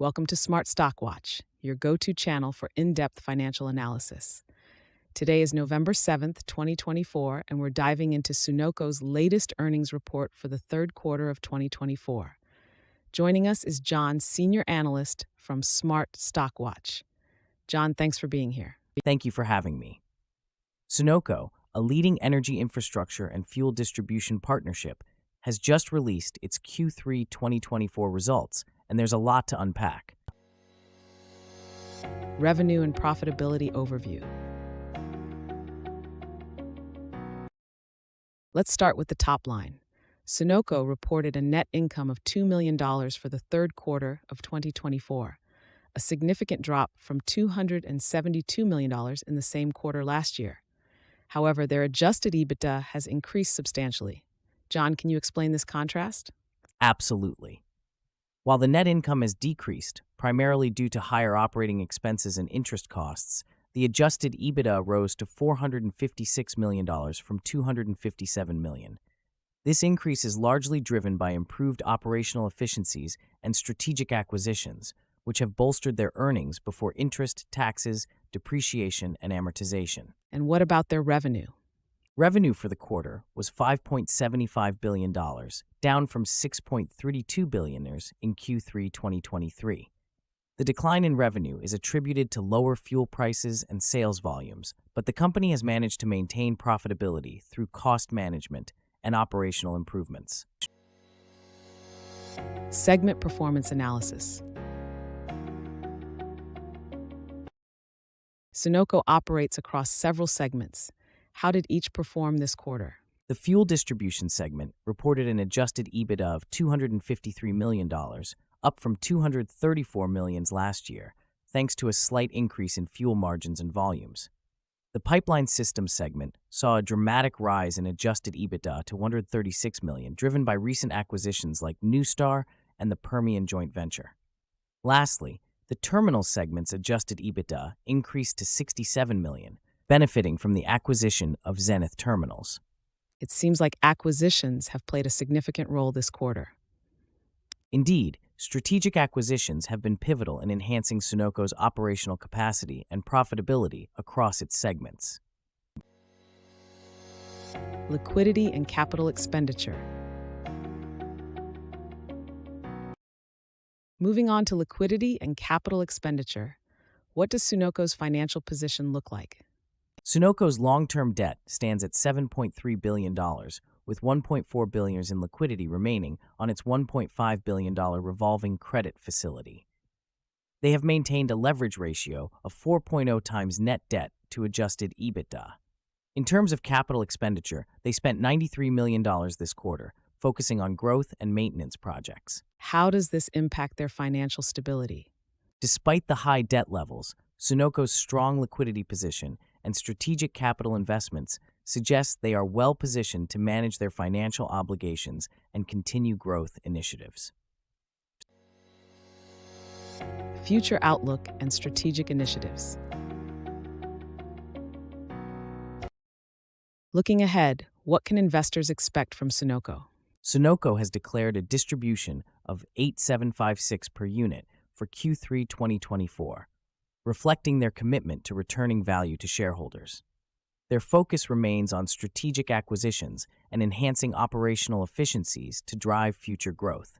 Welcome to Smart Stock Watch, your go-to channel for in-depth financial analysis. Today is November 7th, 2024, and we're diving into Sunoco's latest earnings report for the third quarter of 2024. Joining us is John, Senior Analyst from Smart Stock Watch. John, thanks for being here. Thank you for having me. Sunoco, a leading energy infrastructure and fuel distribution partnership, has just released its Q3 2024 results, and there's a lot to unpack. Revenue and profitability overview. Let's start with the top line. Sunoco reported a net income of $2 million for the third quarter of 2024, a significant drop from $272 million in the same quarter last year. However, their adjusted EBITDA has increased substantially. John, can you explain this contrast? Absolutely. While the net income has decreased, primarily due to higher operating expenses and interest costs, the adjusted EBITDA rose to $456 million from $257 million. This increase is largely driven by improved operational efficiencies and strategic acquisitions, which have bolstered their earnings before interest, taxes, depreciation, and amortization. And what about their revenue? Revenue for the quarter was $5.75 billion, down from $6.32 billion in Q3 2023. The decline in revenue is attributed to lower fuel prices and sales volumes, but the company has managed to maintain profitability through cost management and operational improvements. Segment performance analysis. Sunoco operates across several segments. How did each perform this quarter? The fuel distribution segment reported an adjusted EBITDA of $253 million, up from $234 million last year, thanks to a slight increase in fuel margins and volumes. The pipeline systems segment saw a dramatic rise in adjusted EBITDA to $136 million, driven by recent acquisitions like NewStar and the Permian joint venture. Lastly, the terminal segment's adjusted EBITDA increased to $67 million, benefiting from the acquisition of Zenith Terminals. It seems like acquisitions have played a significant role this quarter. Indeed, strategic acquisitions have been pivotal in enhancing Sunoco's operational capacity and profitability across its segments. Liquidity and capital expenditure. Moving on to liquidity and capital expenditure, what does Sunoco's financial position look like? Sunoco's long-term debt stands at $7.3 billion, with $1.4 billion in liquidity remaining on its $1.5 billion revolving credit facility. They have maintained a leverage ratio of 4.0 times net debt to adjusted EBITDA. In terms of capital expenditure, they spent $93 million this quarter, focusing on growth and maintenance projects. How does this impact their financial stability? Despite the high debt levels, Sunoco's strong liquidity position and strategic capital investments suggest they are well positioned to manage their financial obligations and continue growth initiatives. Future outlook and strategic initiatives. Looking ahead, what can investors expect from Sunoco? Sunoco has declared a distribution of $8.756 per unit for Q3 2024, reflecting their commitment to returning value to shareholders. Their focus remains on strategic acquisitions and enhancing operational efficiencies to drive future growth.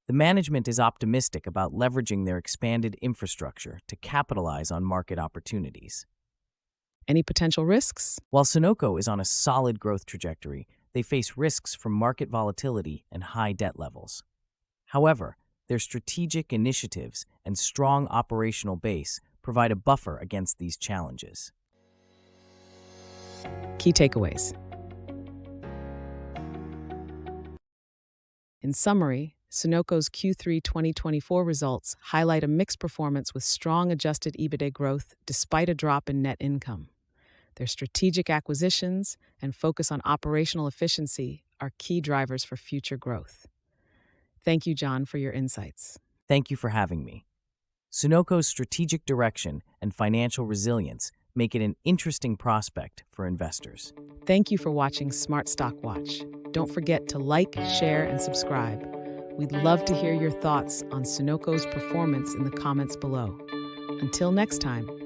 The management is optimistic about leveraging their expanded infrastructure to capitalize on market opportunities. Any potential risks? While Sunoco is on a solid growth trajectory, they face risks from market volatility and high debt levels. However, their strategic initiatives and strong operational base provide a buffer against these challenges. Key takeaways. In summary, Sunoco's Q3 2024 results highlight a mixed performance with strong adjusted EBITDA growth despite a drop in net income. Their strategic acquisitions and focus on operational efficiency are key drivers for future growth. Thank you, John, for your insights. Thank you for having me. Sunoco's strategic direction and financial resilience make it an interesting prospect for investors. Thank you for watching Smart Stock Watch. Don't forget to like, share, and subscribe. We'd love to hear your thoughts on Sunoco's performance in the comments below. Until next time.